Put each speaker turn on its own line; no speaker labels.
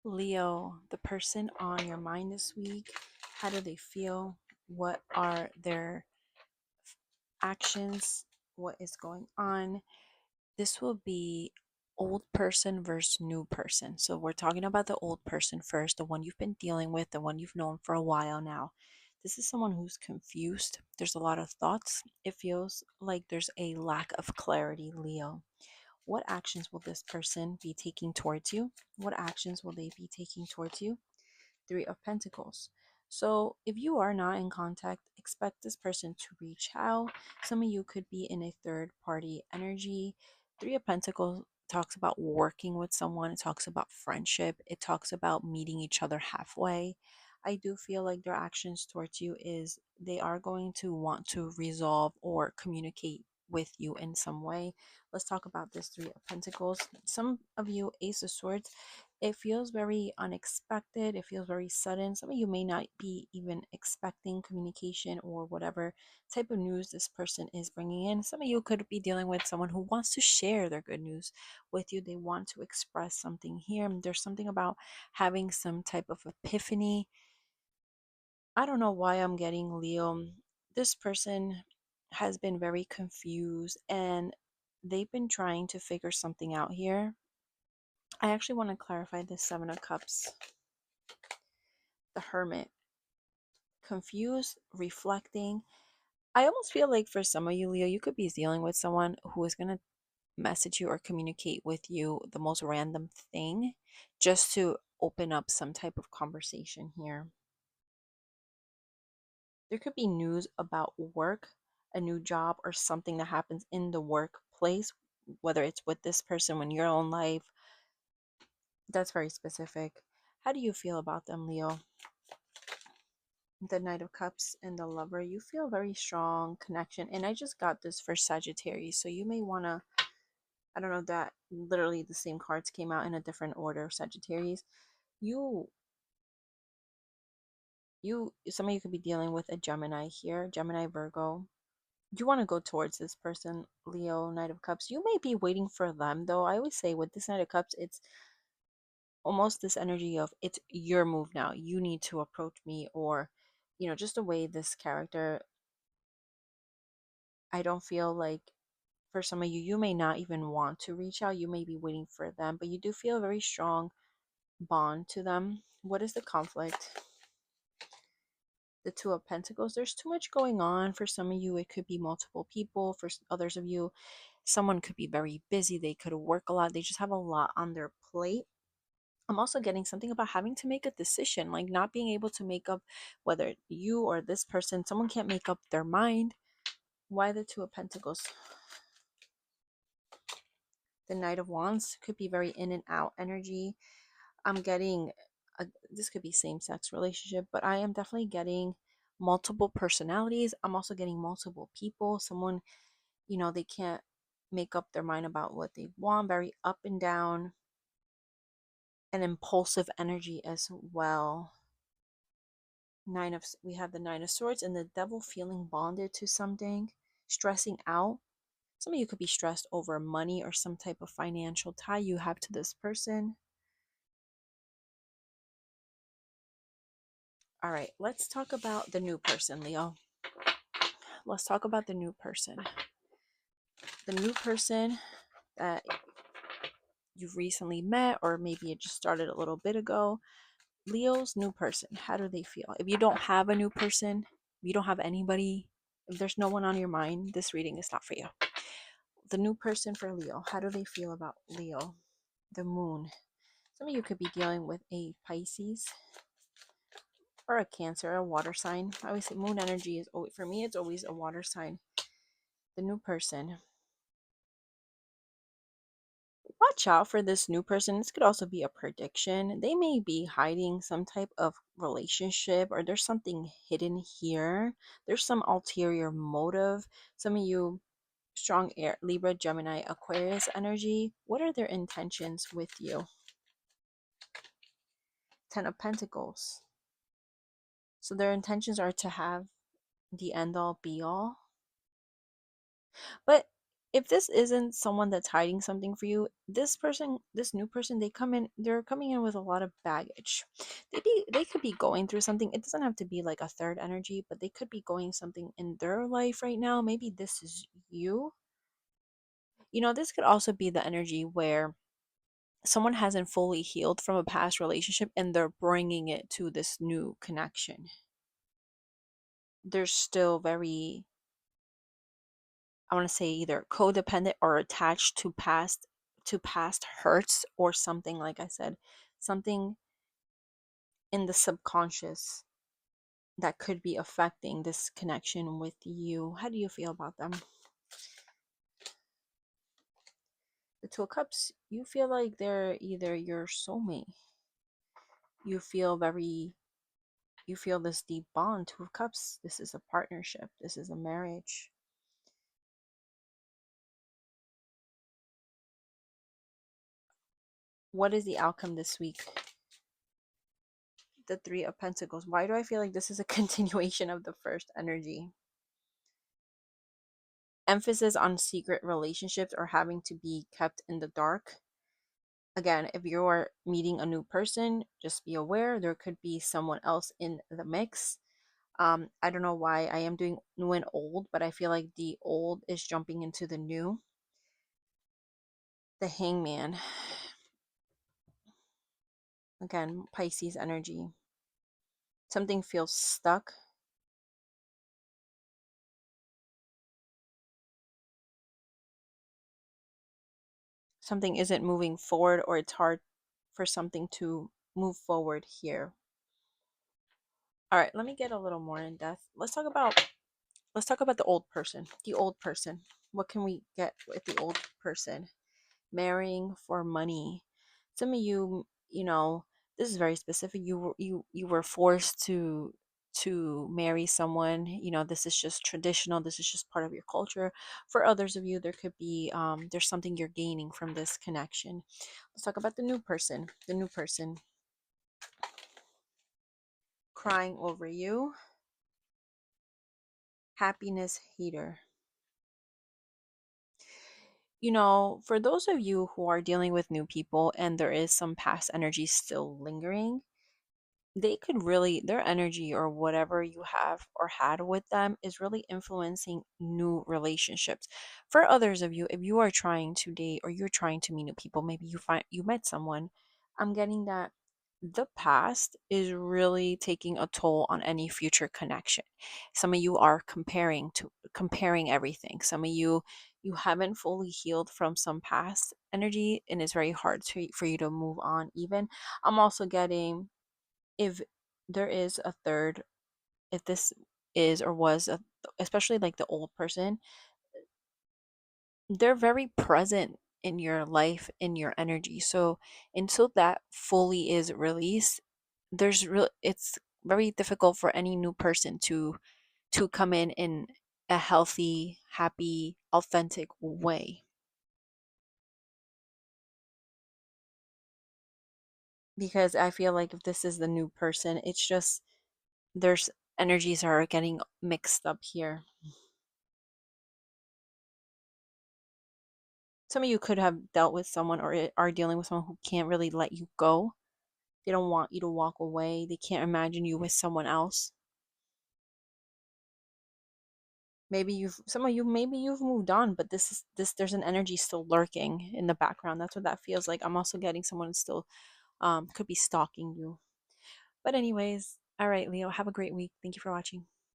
Leo, the person on your mind this week, how do they feel? What are their actions? What is going on? This will be old person versus new person. So we're talking about the old person first, the one you've been dealing with, the one you've known for a while now. This is someone who's confused. There's a lot of thoughts. It feels like there's a lack of clarity, Leo. What actions will this person be taking towards you? What actions will they be taking towards you? Three of Pentacles. So if you are not in contact, expect this person to reach out. Some of you could be in a third party energy. Three of Pentacles talks about working with someone, it talks about friendship, it talks about meeting each other halfway. I do feel like their actions towards you is they are going to want to resolve or communicate with you in some way. Let's talk about this Three of Pentacles. Some of you, Ace of Swords, it feels very unexpected. It feels very sudden. Some of you may not be even expecting communication or whatever type of news this person is bringing in. Some of you could be dealing with someone who wants to share their good news with you. They want to express something here. There's something about having some type of epiphany. I don't know why I'm getting Leo. This person has been very confused and they've been trying to figure something out here. I actually want to clarify this Seven of Cups. The Hermit. Confused, reflecting. I almost feel like for some of you, Leo, you could be dealing with someone who is going to message you or communicate with you the most random thing just to open up some type of conversation here. There could be news about work, a new job, or something that happens in the workplace, whether it's with this person in your own life. That's very specific. How do you feel about them, Leo? The Knight of Cups and the Lover, you feel very strong connection. And I just got this for Sagittarius. So you may want to, I don't know, that literally the same cards came out in a different order. Sagittarius, you, some of you could be dealing with a Gemini here, Gemini, Virgo. You want to go towards this person, Leo, Knight of Cups. You may be waiting for them, though. I always say with this Knight of Cups, it's almost this energy of it's your move now. You need to approach me, or, just the way this character, I don't feel like for some of you, you may not even want to reach out. You may be waiting for them, but you do feel a very strong bond to them. What is the conflict? The Two of Pentacles. There's too much going on. For some of you, it could be multiple people. For others of you, someone could be very busy. They could work a lot. They just have a lot on their plate. I'm also getting something about having to make a decision, like not being able to make up whether you or this person, someone can't make up their mind. Why the Two of Pentacles? The Knight of Wands could be very in and out energy. I'm getting this could be same-sex relationship, but I am definitely getting multiple personalities. I'm also getting multiple people. Someone, they can't make up their mind about what they want, very up and down, and impulsive energy as well. We have the Nine of Swords and the Devil, feeling bonded to something, stressing out. Some of you could be stressed over money or some type of financial tie you have to this person. All right, let's talk about the new person, Leo. Let's talk about the new person. The new person that you've recently met, or maybe it just started a little bit ago. Leo's new person, how do they feel? If you don't have a new person, if you don't have anybody, if there's no one on your mind, this reading is not for you. The new person for Leo, how do they feel about Leo? The Moon. Some of you could be dealing with a Pisces or a Cancer, a water sign. I always say moon energy is always, for me, it's always a water sign. The new person. Watch out for this new person. This could also be a prediction. They may be hiding some type of relationship, or there's something hidden here. There's some ulterior motive. Some of you, strong air, Libra, Gemini, Aquarius energy. What are their intentions with you? Ten of Pentacles. So their intentions are to have the end all be all. But if this isn't someone that's hiding something for you, this person, this new person, they're coming in with a lot of baggage. They could be going through something. It doesn't have to be like a third energy, but they could be going something in their life right now. Maybe this is you. This could also be the energy where someone hasn't fully healed from a past relationship and they're bringing it to this new connection. They're still very, I want to say, either codependent or attached to past hurts or something. Like I said, something in the subconscious that could be affecting this connection with you. How do you feel about them? The Two of Cups, you feel like they're either your soulmate. You feel very, you feel this deep bond. Two of Cups, this is a partnership, this is a marriage. What is the outcome this week? The Three of Pentacles. Why do I feel like this is a continuation of the first energy? Emphasis on secret relationships or having to be kept in the dark. Again, if you're meeting a new person, just be aware there could be someone else in the mix. I don't know why I am doing new and old, but I feel like the old is jumping into the new. The Hangman. Again, Pisces energy. Something feels stuck. Something isn't moving forward, or it's hard for something to move forward here. All right, let me get a little more in depth. Let's talk about the old person. The old person. What can we get with the old person? Marrying for money. Some of you, this is very specific. You were forced to marry someone. This is just traditional. This is just part of your culture. For others of you, there could be there's something you're gaining from this connection. Let's talk about the new person. The new person crying over you. Happiness hater. For those of you who are dealing with new people and there is some past energy still lingering, they could really, their energy or whatever you have or had with them is really influencing new relationships. For others of you, if you are trying to date or you're trying to meet new people, maybe you met someone, I'm getting that the past is really taking a toll on any future connection. Some of you are comparing everything. Some of you haven't fully healed from some past energy and it's very hard for you to move on. Even I'm also getting, if there is a third, if this is or was especially like the old person, they're very present in your life, in your energy. So until that fully is released, it's very difficult for any new person to come in a healthy, happy, authentic way. Because I feel like if this is the new person, it's just there's energies are getting mixed up here. Some of you could have dealt with someone or are dealing with someone who can't really let you go. They don't want you to walk away. They can't imagine you with someone else. Maybe you've moved on, but there's an energy still lurking in the background. That's what that feels like. I'm also getting someone still could be stalking you. But anyways, all right, Leo, have a great week. Thank you for watching.